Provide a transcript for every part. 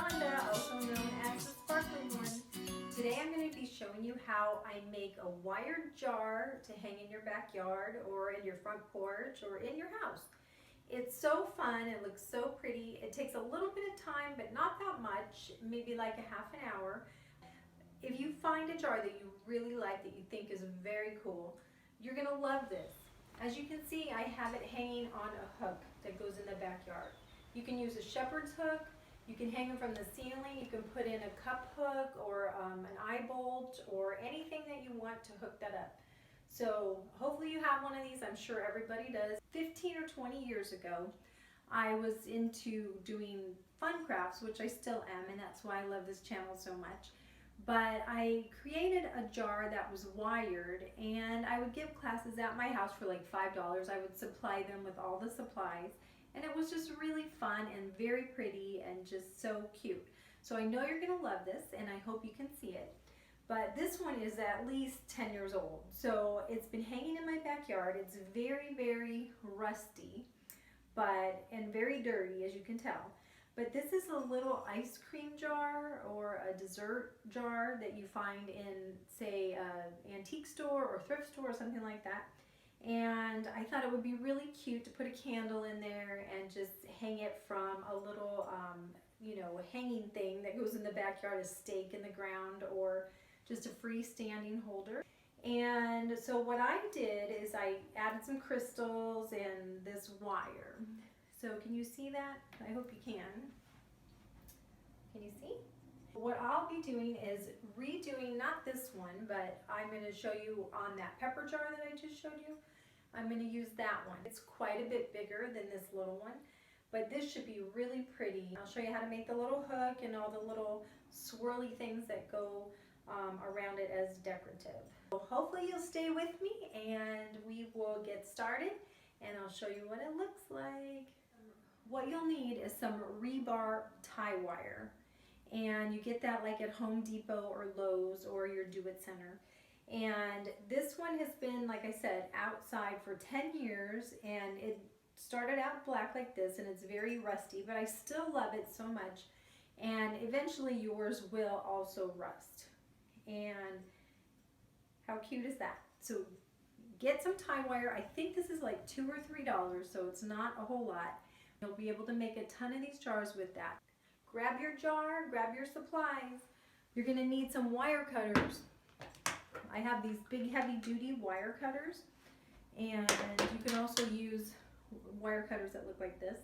Ronda, also known as the sparkling one. Today I'm going to be showing you how I make a wired jar to hang in your backyard or in your front porch or in your house. It's so fun, it looks so pretty. It takes a little bit of time, but not that much, maybe like a half an hour. If you find a jar that you really like, that you think is very cool, you're going to love this. As you can see, I have it hanging on a hook that goes in the backyard. You can use a shepherd's hook. You can hang them from the ceiling. You can put in a cup hook or an eye bolt or anything that you want to hook that up. So hopefully you have one of these. I'm sure everybody does. 15 or 20 years ago, I was into doing fun crafts, which I still am, and that's why I love this channel so much. But I created a jar that was wired, and I would give classes at my house for like $5. I would supply them with all the supplies. And it was just really fun and very pretty and just so cute. So I know you're going to love this, and I hope you can see it. But this one is at least 10 years old. So it's been hanging in my backyard. It's very, very rusty and very dirty, as you can tell. But this is a little ice cream jar or a dessert jar that you find in, say, an antique store or thrift store or something like that. And I thought it would be really cute to put a candle in there and just hang it from a little, hanging thing that goes in the backyard, a stake in the ground, or just a freestanding holder. And so what I did is I added some crystals and this wire. So can you see that? I hope you can. Can you see? What I'll be doing is redoing, not this one, but I'm going to show you on that pepper jar that I just showed you. I'm going to use that one. It's quite a bit bigger than this little one, but this should be really pretty. I'll show you how to make the little hook and all the little swirly things that go around it as decorative. So hopefully you'll stay with me and we will get started, and I'll show you what it looks like. What you'll need is some rebar tie wire. And you get that like at Home Depot or Lowe's or your do-it-center. And this one has been, like I said, outside for 10 years, and it started out black like this, and it's very rusty, but I still love it so much. And eventually yours will also rust. And how cute is that? So get some tie wire. I think this is like $2 or $3, so it's not a whole lot. You'll be able to make a ton of these jars with that. Grab your jar, grab your supplies. You're going to need some wire cutters. I have these big heavy duty wire cutters, and you can also use wire cutters that look like this.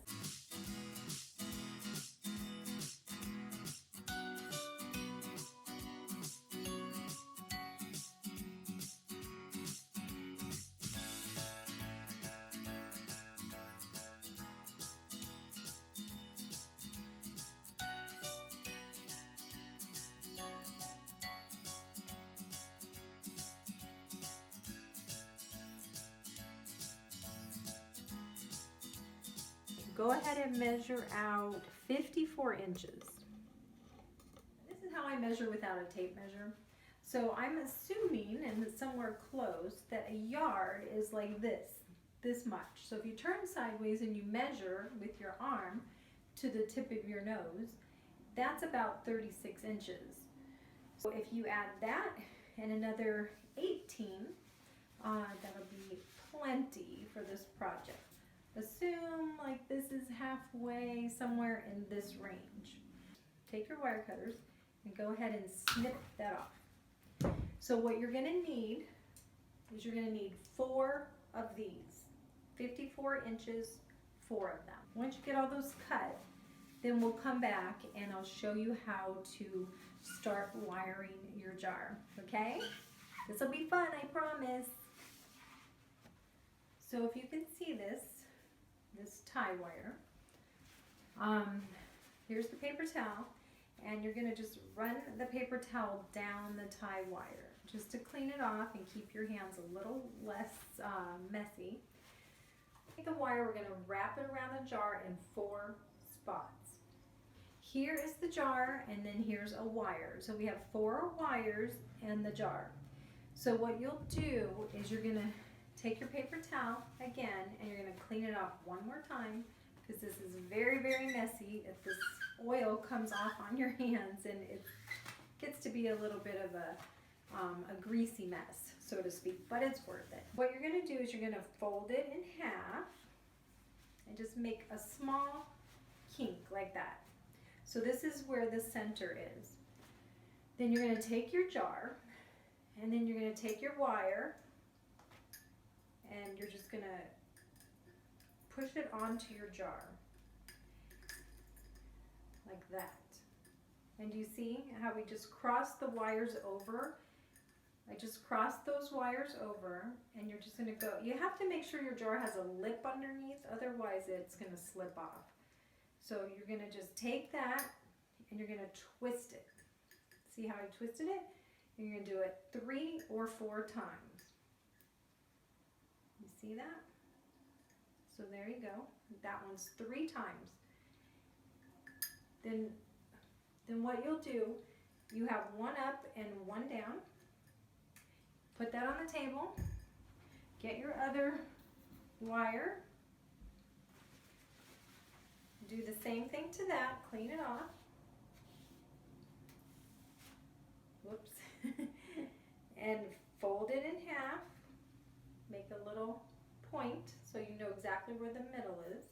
Go ahead and measure out 54 inches. This is how I measure without a tape measure. So I'm assuming, and it's somewhere close, that a yard is like this much. So if you turn sideways and you measure with your arm to the tip of your nose, that's about 36 inches. So if you add that and another 18, that'll be plenty for this project. Assume like this is halfway, somewhere in this range. Take your wire cutters and go ahead and snip that off. So what you're going to need is you're going to need 4 of these, 54 inches, 4 of them. Once you get all those cut, then we'll come back and I'll show you how to start wiring your jar, okay? This will be fun, I promise. So if you can see this tie wire. Here's the paper towel, and you're going to just run the paper towel down the tie wire just to clean it off and keep your hands a little less messy. Take the wire, we're going to wrap it around the jar in 4 spots. Here is the jar, and then here's a wire. So we have 4 wires in the jar. So what you'll do is you're going to take your paper towel again, and you're going to clean it off one more time, because this is very, very messy. If this oil comes off on your hands, and it gets to be a little bit of a greasy mess, so to speak, but it's worth it. What you're going to do is you're going to fold it in half and just make a small kink like that. So this is where the center is. Then you're going to take your jar, and then you're going to take your wire, and you're just going to push it onto your jar like that. And you see how we just crossed the wires over? I just crossed those wires over, and you're just going to go. You have to make sure your jar has a lip underneath, otherwise it's going to slip off. So you're going to just take that and you're going to twist it. See how I twisted it? And you're going to do it 3 or 4 times. You see that? So there you go. That one's 3 times. Then what you'll do, you have one up and one down. Put that on the table. Get your other wire. Do the same thing to that. Clean it off. Whoops. And fold it in half. Make a little point so you know exactly where the middle is.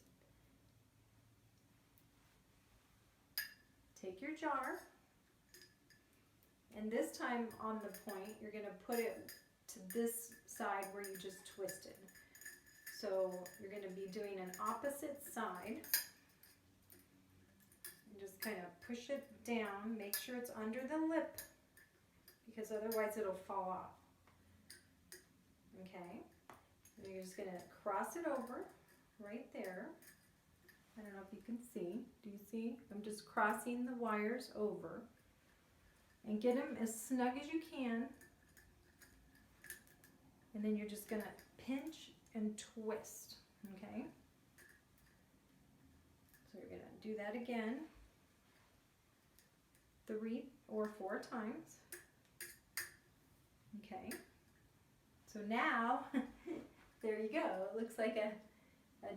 Take your jar, and this time on the point, you're going to put it to this side where you just twisted. So you're going to be doing an opposite side. And just kind of push it down. Make sure it's under the lip, because otherwise it'll fall off. Okay? And you're just going to cross it over right there. I don't know if you can see. Do you see? I'm just crossing the wires over. And get them as snug as you can. And then you're just going to pinch and twist. Okay? So you're going to do that again 3 or 4 times. Okay? So now, there you go. It looks like a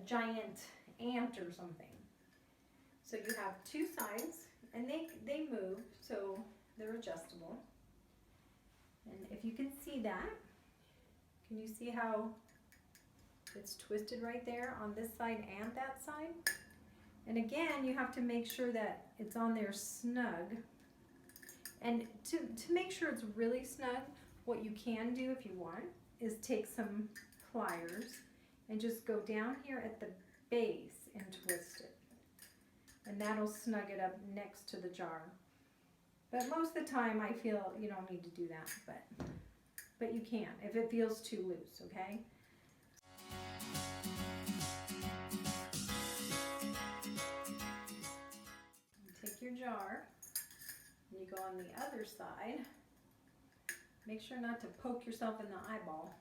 giant ant or something. So you have 2 sides, and they move, so they're adjustable. And if you can see that, can you see how it's twisted right there on this side and that side? And again, you have to make sure that it's on there snug. And to make sure it's really snug, what you can do if you want is take some pliers and just go down here at the base and twist it, and that'll snug it up next to the jar. But most of the time I feel you don't need to do that, but you can if it feels too loose. Okay, take your jar and you go on the other side. Make sure not to poke yourself in the eyeball.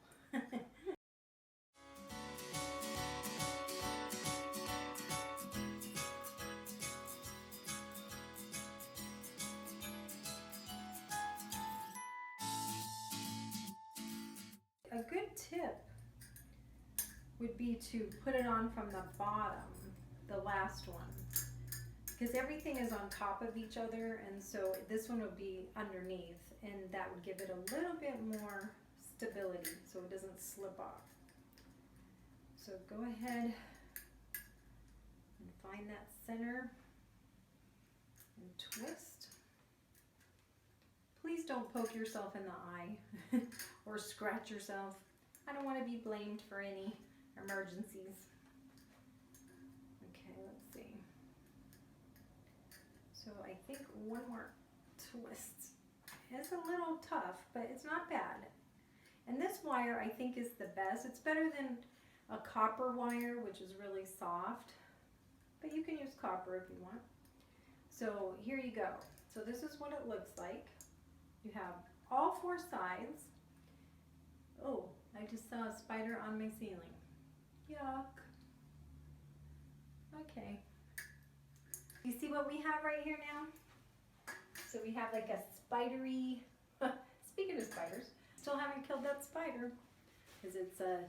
A good tip would be to put it on from the bottom, the last one, because everything is on top of each other, and so this one would be underneath, and that would give it a little bit more stability so it doesn't slip off. So go ahead and find that center and twist. Please don't poke yourself in the eye or scratch yourself. I don't want to be blamed for any emergencies. Okay, let's see. So I think one more twist. It's a little tough, but it's not bad. And this wire I think is the best. It's better than a copper wire, which is really soft, but you can use copper if you want. So here you go. So this is what it looks like. You have all 4 sides. Oh, I just saw a spider on my ceiling. Yuck. Okay. You see what we have right here now? So we have like a spidery, speaking of spiders, still haven't killed that spider because it's a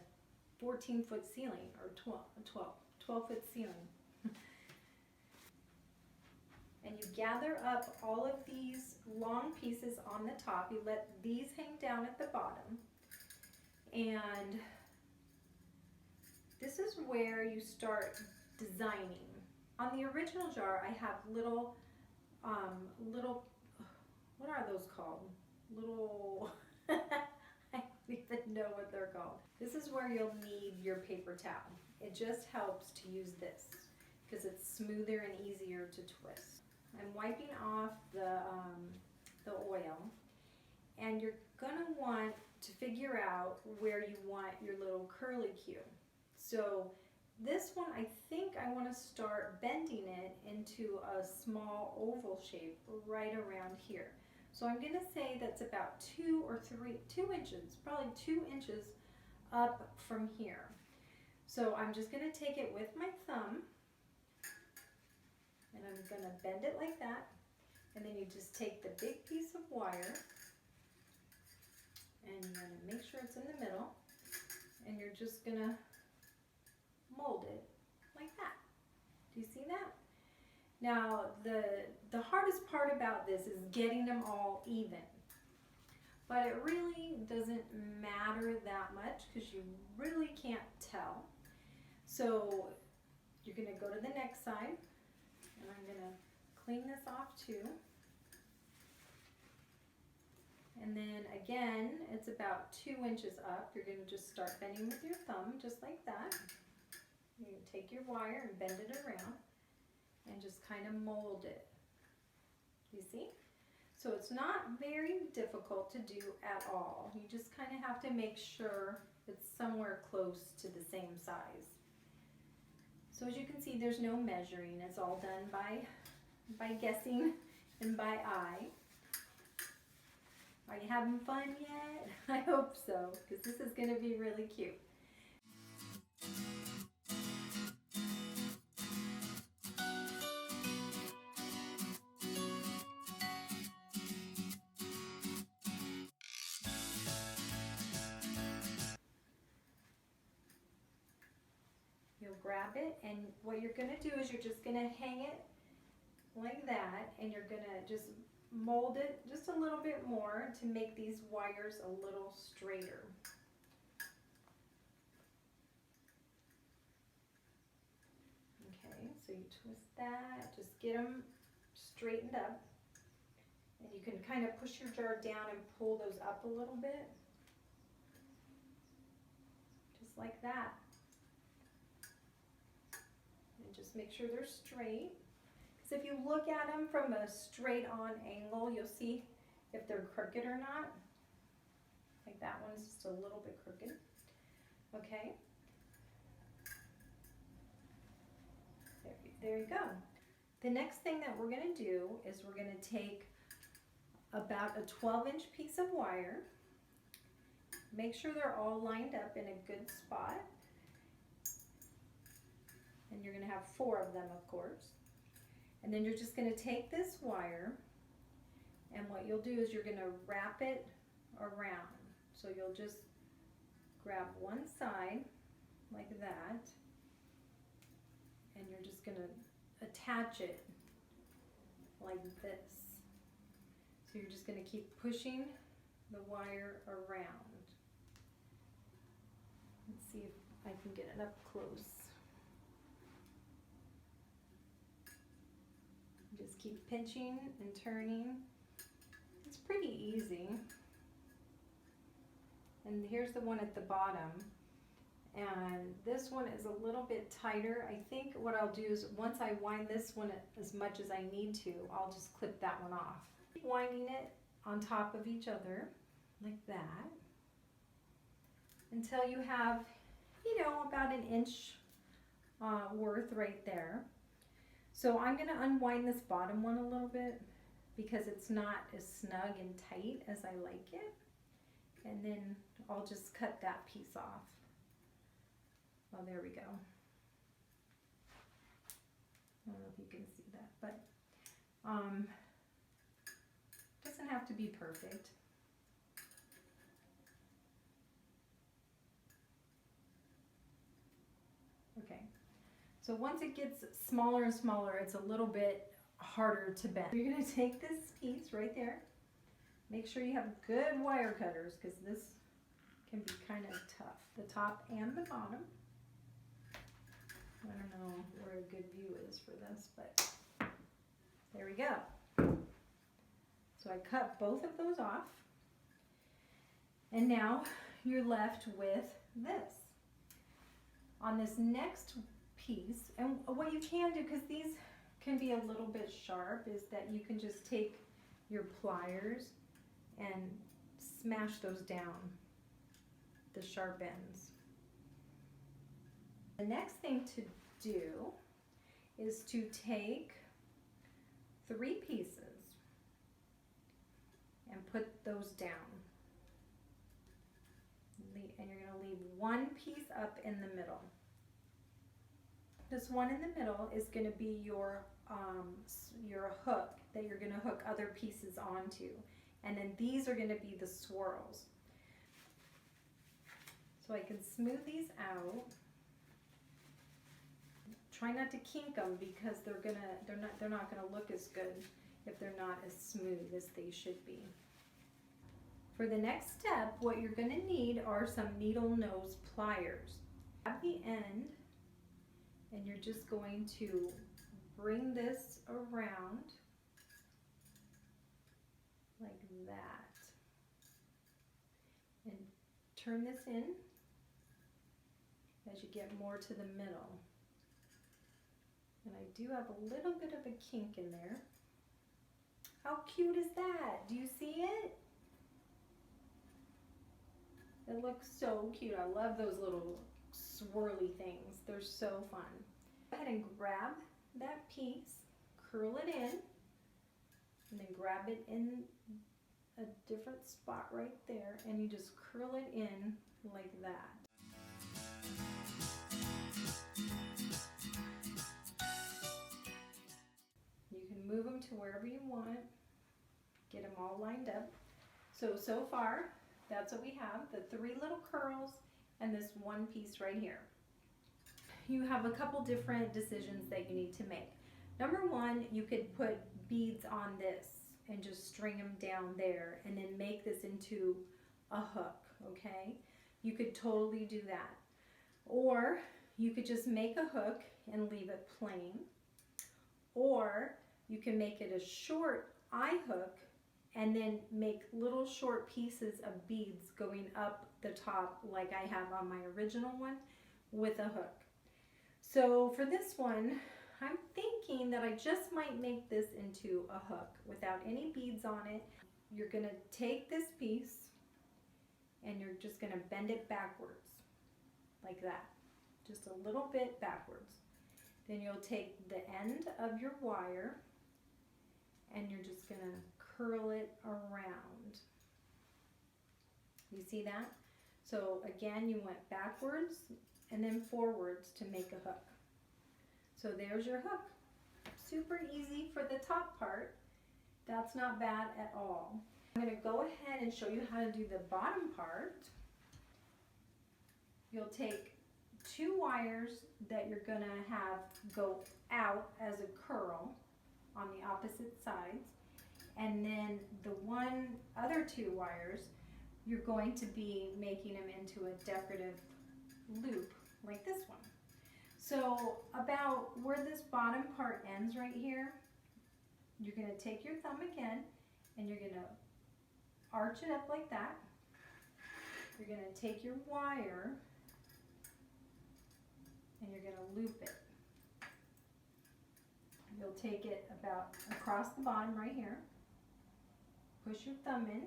14-foot ceiling, or 12-foot ceiling. and you gather up all of these long pieces on the top. You let these hang down at the bottom, and this is where you start designing. On the original jar, I have little, what are those called? Little, I don't even know what they're called. This is where you'll need your paper towel. It just helps to use this because it's smoother and easier to twist. I'm wiping off the oil, and you're gonna want to figure out where you want your little curly cue. So this one, I think I want to start bending it into a small oval shape right around here. So I'm going to say that's about 2 inches, probably 2 inches up from here. So I'm just going to take it with my thumb, and I'm going to bend it like that. And then you just take the big piece of wire, and you're going to make sure it's in the middle, and you're just going to mold it like that. Do you see that? Now the hardest part about this is getting them all even, but it really doesn't matter that much because you really can't tell. So you're going to go to the next side, and I'm going to clean this off too. And then again, it's about 2 inches up. You're going to just start bending with your thumb just like that. You take your wire and bend it around and just kind of mold it. You see? So it's not very difficult to do at all. You just kind of have to make sure it's somewhere close to the same size. So as you can see, there's no measuring. It's all done by guessing and by eye. Are you having fun yet? I hope so, because this is going to be really cute. You'll grab it, and what you're going to do is you're just going to hang it like that, and you're going to just mold it just a little bit more to make these wires a little straighter. Okay, so you twist that, just get them straightened up, and you can kind of push your jar down and pull those up a little bit, just like that. And just make sure they're straight. Because if you look at them from a straight on angle, you'll see if they're crooked or not. Like that one's just a little bit crooked. Okay. There you go. The next thing that we're going to do is we're going to take about a 12-inch piece of wire. Make sure they're all lined up in a good spot. And you're going to have 4 of them, of course. And then you're just going to take this wire, and what you'll do is you're going to wrap it around. So you'll just grab one side like that, and you're just going to attach it like this. So you're just going to keep pushing the wire around. Let's see if I can get it up close. Just keep pinching and turning. It's pretty easy. And here's the one at the bottom. And this one is a little bit tighter. I think what I'll do is once I wind this one as much as I need to, I'll just clip that one off. Keep winding it on top of each other like that until you have, you know, about an inch worth right there. So I'm going to unwind this bottom one a little bit because it's not as snug and tight as I like it. And then I'll just cut that piece off. Well, there we go. I don't know if you can see that, but doesn't have to be perfect. Okay. So once it gets smaller and smaller, it's a little bit harder to bend. You're going to take this piece right there. Make sure you have good wire cutters because this can be kind of tough. The top and the bottom. I don't know where a good view is for this, but there we go. So I cut both of those off. And now you're left with this. On this next piece, and what you can do, because these can be a little bit sharp, is that you can just take your pliers and smash those down, the sharp ends. The next thing to do is to take 3 pieces and put those down. And you're going to leave 1 piece up in the middle. This one in the middle is going to be your hook that you're going to hook other pieces onto. And then these are going to be the swirls. So I can smooth these out. Try not to kink them because they're not going to look as good if they're not as smooth as they should be. For the next step, what you're going to need are some needle nose pliers. At the end, and you're just going to bring this around like that. And turn this in as you get more to the middle. And I do have a little bit of a kink in there. How cute is that? Do you see it? It looks so cute. I love those little swirly things. They're so fun. Go ahead and grab that piece, curl it in, and then grab it in a different spot right there, and you just curl it in like that. You can move them to wherever you want, get them all lined up. So far, that's what we have, the 3 little curls and this 1 piece right here. You have a couple different decisions that you need to make. Number 1, you could put beads on this and just string them down there and then make this into a hook, okay? You could totally do that. Or you could just make a hook and leave it plain. Or you can make it a short eye hook and then make little short pieces of beads going up the top like I have on my original one with a hook. So for this one, I'm thinking that I just might make this into a hook without any beads on it. You're going to take this piece and you're just going to bend it backwards like that, just a little bit backwards. Then you'll take the end of your wire and you're just going to curl it around. You see that? So again, you went backwards and then forwards to make a hook. So there's your hook. Super easy for the top part. That's not bad at all. I'm going to go ahead and show you how to do the bottom part. You'll take 2 wires that you're going to have go out as a curl on the opposite sides, and then the other 2 wires, you're going to be making them into a decorative loop like this one. So about where this bottom part ends right here, you're going to take your thumb again and you're going to arch it up like that. You're going to take your wire and you're going to loop it. You'll take it about across the bottom right here, push your thumb in,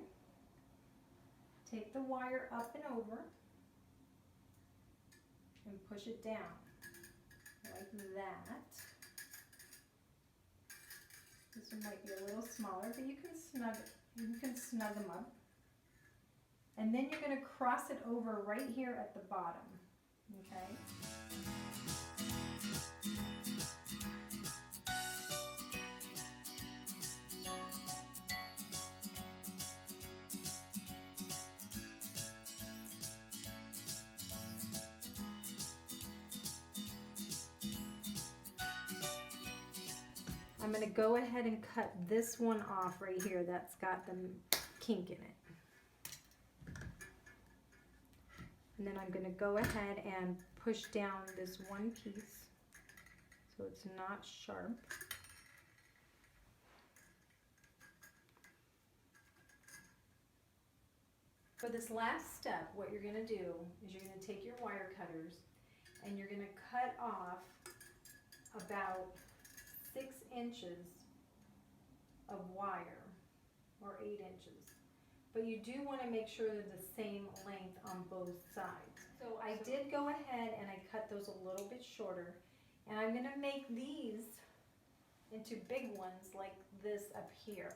take the wire up and over, and push it down like that. This one might be a little smaller, but you can snug them up. And then you're going to cross it over right here at the bottom, okay? I'm I'm going to go ahead and cut this one off right here that's got the kink in it. And then I'm going to go ahead and push down this one piece so it's not sharp. For this last step, what you're going to do is you're going to take your wire cutters and you're going to cut off about 6 inches of wire, or 8 inches. But you do want to make sure they're the same length on both sides. So I did go ahead and I cut those a little bit shorter, and I'm going to make these into big ones like this up here.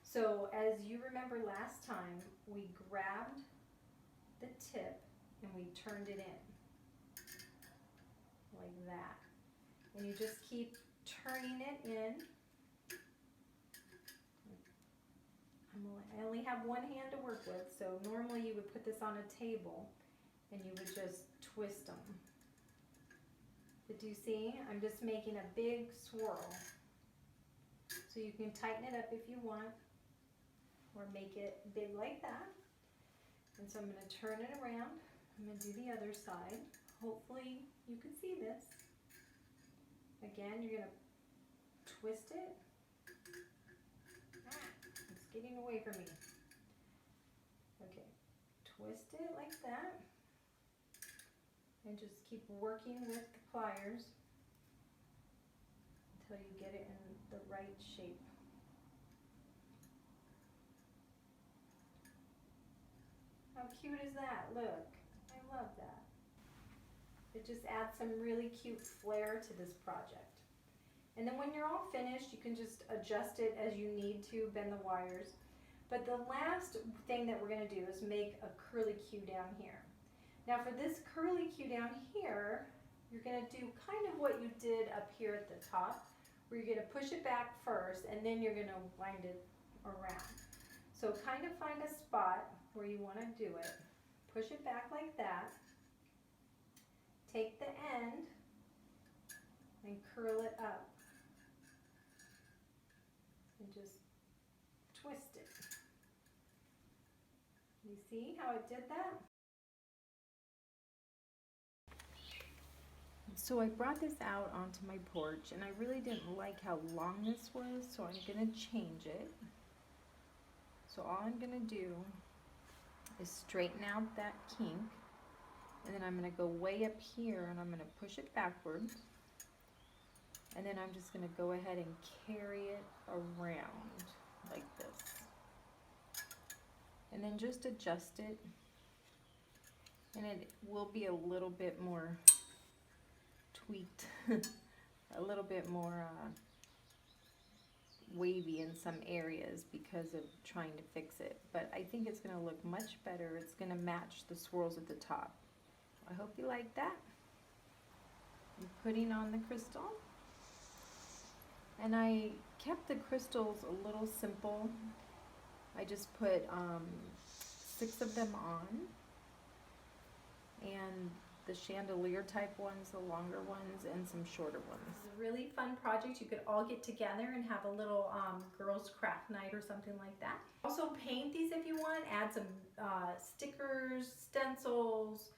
So as you remember last time, we grabbed the tip and we turned it in like that. And you just keep turning it in. I only have one hand to work with, so normally you would put this on a table and you would just twist them. But do you see? I'm just making a big swirl. So you can tighten it up if you want, or make it big like that. And so I'm going to turn it around. I'm going to do the other side. Hopefully you can see this. Again, you're going to twist it. It's getting away from me. Okay, twist it like that. And just keep working with the pliers until you get it in the right shape. How cute is that? Look, I love that. It just adds some really cute flair to this project. And then when you're all finished, you can just adjust it as you need to, bend the wires. But the last thing that we're going to do is make a curly Q down here. Now for this curly Q down here, you're going to do kind of what you did up here at the top, where you're going to push it back first and then you're going to wind it around. So kind of find a spot where you want to do it. Push it back like that. Take the end and curl it up. And just twist it. You see how it did that? So I brought this out onto my porch and I really didn't like how long this was, so I'm going to change it. So all I'm going to do is straighten out that kink, and then I'm going to go way up here and I'm going to push it backwards, and then I'm just going to go ahead and carry it around like this, and then just adjust it, and it will be a little bit more tweaked, a little bit more wavy in some areas because of trying to fix it, but I think it's going to look much better. It's going to match the swirls at the top. I hope you like that. I'm putting on the crystal, and I kept the crystals a little simple. I just put 6 of them on, and the chandelier type ones, the longer ones, and some shorter ones. It's a really fun project. You could all get together and have a little girls craft night or something like that. Also paint these if you want. Add some stickers, stencils.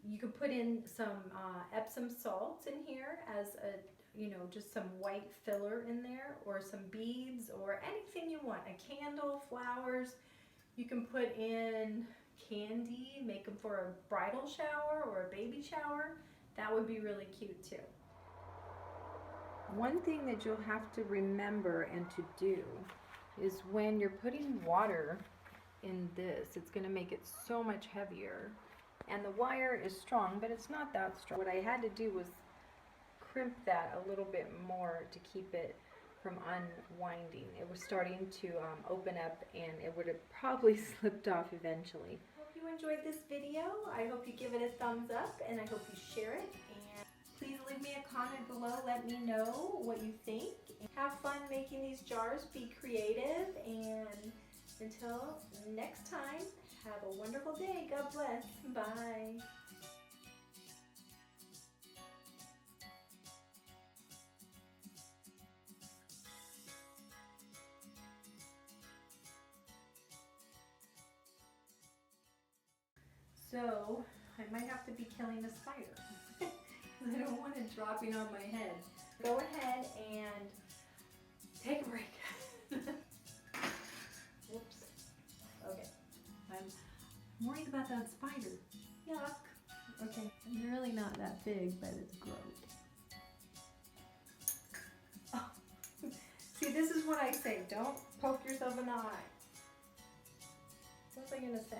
You could put in some Epsom salts in here as a, you know, just some white filler in there, or some beads, or anything you want. A candle, flowers. You can put in candy, make them for a bridal shower or a baby shower. That would be really cute too. One thing that you'll have to remember and to do is when you're putting water in this, it's going to make it so much heavier. And the wire is strong, but it's not that strong. What I had to do was crimp that a little bit more to keep it from unwinding. It was starting to open up, and it would have probably slipped off eventually. Hope you enjoyed this video. I hope you give it a thumbs up, and I hope you share it. And please leave me a comment below. Let me know what you think. Have fun making these jars. Be creative, and until next time, have a wonderful day. God bless. Bye. So I might have to be killing a spider. I don't want it dropping on my head. Go ahead and take a break. Whoops. Okay. I'm worried about that spider. Yuck. Okay. It's really not that big, but it's gross. Oh. See, this is what I say. Don't poke yourself in the eye. What was I gonna say?